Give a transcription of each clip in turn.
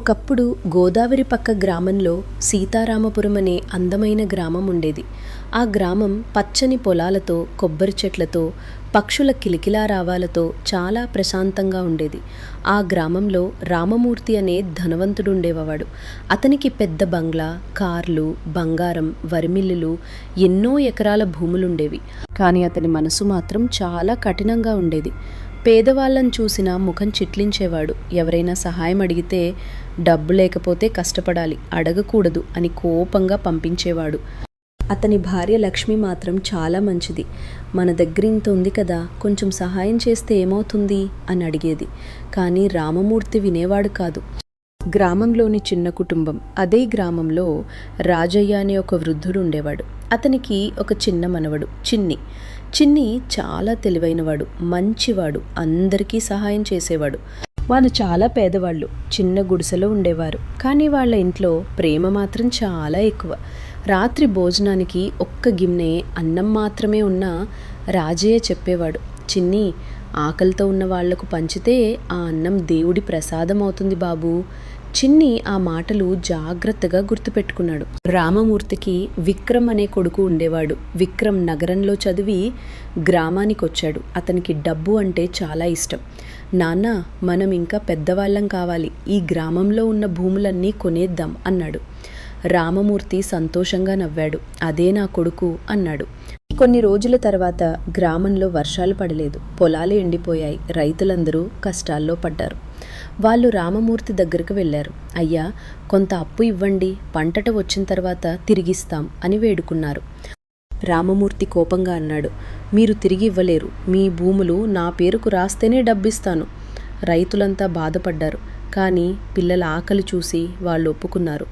ఒకప్పుడు గోదావరి పక్క గ్రామంలో సీతారామపురం అనే అందమైన గ్రామం ఉండేది. ఆ గ్రామం పచ్చని పొలాలతో, కొబ్బరి చెట్లతో, పక్షుల కిలకిలారావాలతో చాలా ప్రశాంతంగా ఉండేది. ఆ గ్రామంలో రామమూర్తి అనే ధనవంతుడు ఉండేవాడు. అతనికి పెద్ద బంగ్లా, కార్లు, బంగారం, వరిమిల్లులు, ఎన్నో ఎకరాల భూములుండేవి. కానీ అతని మనసు మాత్రం చాలా కఠినంగా ఉండేది. పేదవాళ్ళని చూసినా ముఖం చిట్లించేవాడు. ఎవరైనా సహాయం అడిగితే డబ్బు లేకపోతే కష్టపడాలి, అడగకూడదు అని కోపంగా పంపించేవాడు. అతని భార్య లక్ష్మి మాత్రం చాలా మంచిది. మన దగ్గర ఇంత ఉంది కదా, కొంచెం సహాయం చేస్తే ఏమవుతుంది అని అడిగేది. కానీ రామమూర్తి వినేవాడు కాదు. గ్రామంలోని చిన్న కుటుంబం. అదే గ్రామంలో రాజయ్య అనే ఒక వృద్ధుడు ఉండేవాడు. అతనికి ఒక చిన్న మనవడు చిన్ని చాలా తెలివైనవాడు, మంచివాడు, అందరికీ సహాయం చేసేవాడు. వాళ్ళు చాలా పేదవాళ్ళు, చిన్న గుడిసెలో ఉండేవారు. కానీ వాళ్ళ ఇంట్లో ప్రేమ మాత్రం చాలా ఎక్కువ. రాత్రి భోజనానికి ఒక్క గిన్నె అన్నం మాత్రమే ఉన్నా రాజయ్య చెప్పేవాడు, చిన్ని, ఆకలితో ఉన్న వాళ్లకు పంచితే ఆ అన్నం దేవుడి ప్రసాదం అవుతుంది బాబూ. చిన్ని ఆ మాటలు జాగ్రత్తగా గుర్తుపెట్టుకున్నాడు. రామమూర్తికి విక్రమ్ అనే కొడుకు ఉండేవాడు. విక్రమ్ నగరంలో చదివి గ్రామానికి వచ్చాడు. అతనికి డబ్బు అంటే చాలా ఇష్టం. నాన్న, మనం ఇంకా పెద్దవాళ్ళం కావాలి, ఈ గ్రామంలో ఉన్న భూములన్నీ కొనేద్దాం అన్నాడు. రామమూర్తి సంతోషంగా నవ్వాడు. అదే నా కొడుకు అన్నాడు. కొన్ని రోజుల తర్వాత గ్రామంలో వర్షాలు పడలేదు. పొలాలు ఎండిపోయాయి. రైతులందరూ కష్టాల్లో పడ్డారు. వాళ్ళు రామమూర్తి దగ్గరకు వెళ్ళారు. అయ్యా, కొంత అప్పు ఇవ్వండి, పంటట వచ్చిన తర్వాత తిరిగిస్తాం అని వేడుకున్నారు. రామమూర్తి కోపంగా అన్నాడు, మీరు తిరిగి ఇవ్వలేరు. మీ భూములు నా పేరుకు రాస్తేనే డబ్బిస్తాను. రైతులంతా బాధపడ్డారు. కానీ పిల్లల ఆకలి చూసి వాళ్ళు ఒప్పుకున్నారు.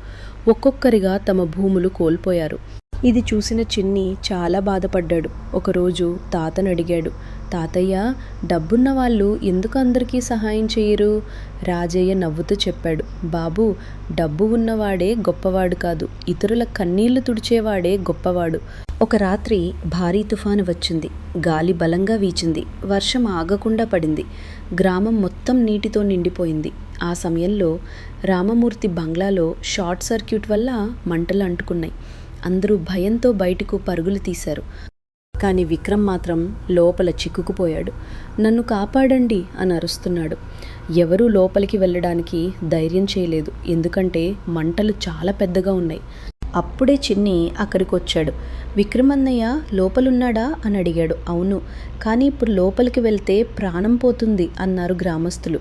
ఒక్కొక్కరిగా తమ భూములు కోల్పోయారు. ఇది చూసిన చిన్ని చాలా బాధపడ్డాడు. ఒకరోజు తాతను అడిగాడు, తాతయ్య, డబ్బున్న వాళ్ళు ఎందుకు అందరికీ సహాయం చేయరు? రాజయ్య నవ్వుతూ చెప్పాడు, బాబు, డబ్బు ఉన్నవాడే గొప్పవాడు కాదు, ఇతరుల కన్నీళ్లు తుడిచేవాడే గొప్పవాడు. ఒక రాత్రి భారీ తుఫాను వచ్చింది. గాలి బలంగా వీచింది. వర్షం ఆగకుండా పడింది. గ్రామం మొత్తం నీటితో నిండిపోయింది. ఆ సమయంలో రామమూర్తి బంగ్లాలో షార్ట్ సర్క్యూట్ వల్ల మంటలు అంటుకున్నాయి. అందరూ భయంతో బయటకు పరుగులు తీశారు. కానీ విక్రమ్ మాత్రం లోపల చిక్కుకుపోయాడు. నన్ను కాపాడండి అని అరుస్తున్నాడు. ఎవరూ లోపలికి వెళ్ళడానికి ధైర్యం చేయలేదు. ఎందుకంటే మంటలు చాలా పెద్దగా ఉన్నాయి. అప్పుడే చిన్ని అక్కడికి వచ్చాడు. విక్రమన్నయ్య లోపలున్నాడా అని అడిగాడు. అవును, కానీ ఇప్పుడు లోపలికి వెళ్తే ప్రాణం పోతుంది అన్నారు గ్రామస్తులు.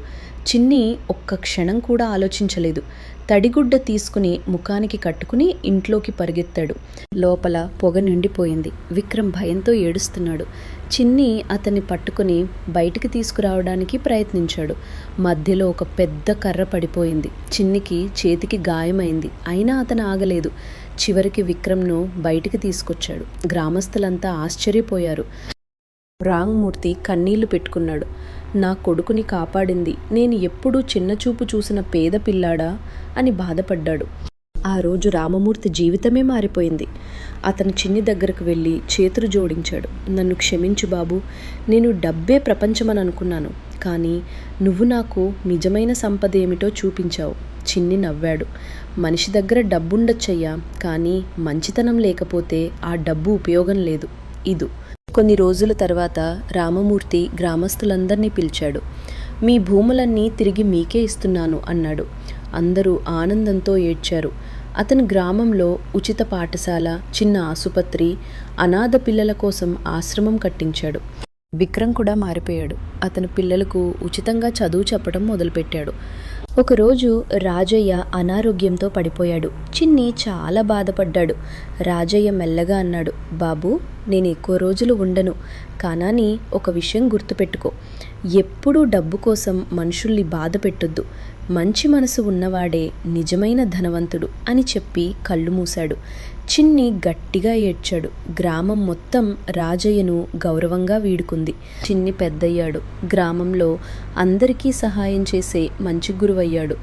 చిన్ని ఒక్క క్షణం కూడా ఆలోచించలేదు. తడిగుడ్డ తీసుకుని ముఖానికి కట్టుకుని ఇంట్లోకి పరిగెత్తాడు. లోపల పొగ నిండిపోయింది. విక్రమ్ భయంతో ఏడుస్తున్నాడు. చిన్ని అతన్ని పట్టుకుని బయటికి తీసుకురావడానికి ప్రయత్నించాడు. మధ్యలో ఒక పెద్ద కర్ర పడిపోయింది. చిన్నికి చేతికి గాయమైంది. అయినా అతను ఆగలేదు. చివరికి విక్రమ్ను బయటికి తీసుకొచ్చాడు. గ్రామస్తులంతా ఆశ్చర్యపోయారు. రామమూర్తి కన్నీళ్లు పెట్టుకున్నాడు. నా కొడుకుని కాపాడింది నేను ఎప్పుడూ చిన్నచూపు చూసిన పేద పిల్లాడా అని బాధపడ్డాడు. ఆ రోజు రామమూర్తి జీవితమే మారిపోయింది. అతను చిన్ని దగ్గరకు వెళ్ళి చేతులు జోడించాడు. నన్ను క్షమించు బాబు, నేను డబ్బే ప్రపంచమని అనుకున్నాను. కానీ నువ్వు నాకు నిజమైన సంపద ఏమిటో చూపించావు. చిన్ని నవ్వాడు. మనిషి దగ్గర డబ్బుండొచ్చయ్యా, కానీ మంచితనం లేకపోతే ఆ డబ్బు ఉపయోగం లేదు. కొన్ని రోజుల తర్వాత రామమూర్తి గ్రామస్తులందరినీ పిలిచాడు. మీ భూములన్నీ తిరిగి మీకే ఇస్తున్నాను అన్నాడు. అందరూ ఆనందంతో ఏడ్చారు. అతను గ్రామంలో ఉచిత పాఠశాల, చిన్న ఆసుపత్రి, అనాథ పిల్లల కోసం ఆశ్రమం కట్టించాడు. విక్రమ్ కూడా మారిపోయాడు. అతను పిల్లలకు ఉచితంగా చదువు చెప్పడం మొదలుపెట్టాడు. ఒకరోజు రాజయ్య అనారోగ్యంతో పడిపోయాడు. చిన్ని చాలా బాధపడ్డాడు. రాజయ్య మెల్లగా అన్నాడు, బాబు, నేను ఎక్కువ రోజులు ఉండను. కానీ ఒక విషయం గుర్తుపెట్టుకో, ఎప్పుడూ డబ్బు కోసం మనుషుల్ని బాధ పెట్టొద్దు. మంచి మనసు ఉన్నవాడే నిజమైన ధనవంతుడు అని చెప్పి కళ్ళు మూశాడు. చిన్ని గట్టిగా ఏడ్చాడు. గ్రామం మొత్తం రాజయ్యను గౌరవంగా వీడుకుంది. చిన్ని పెద్దయ్యాడు. గ్రామంలో అందరికీ సహాయం చేసే మంచి గురువయ్యాడు.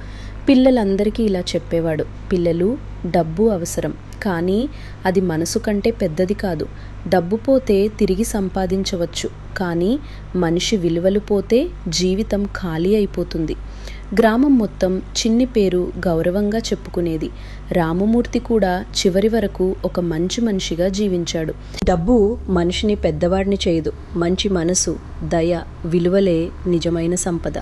పిల్లలందరికీ ఇలా చెప్పేవాడు, పిల్లలు, డబ్బు అవసరం, కానీ అది మనసు కంటే పెద్దది కాదు. డబ్బు పోతే తిరిగి సంపాదించవచ్చు, కానీ మనిషి విలువలు పోతే జీవితం ఖాళీ అయిపోతుంది. గ్రామం మొత్తం చిన్ని పేరు గౌరవంగా చెప్పుకునేది. రామమూర్తి కూడా చివరి వరకు ఒక మంచి మనిషిగా జీవించాడు. డబ్బు మనిషిని పెద్దవాడిని చేయదు. మంచి మనసు, దయ, విలువలే నిజమైన సంపద.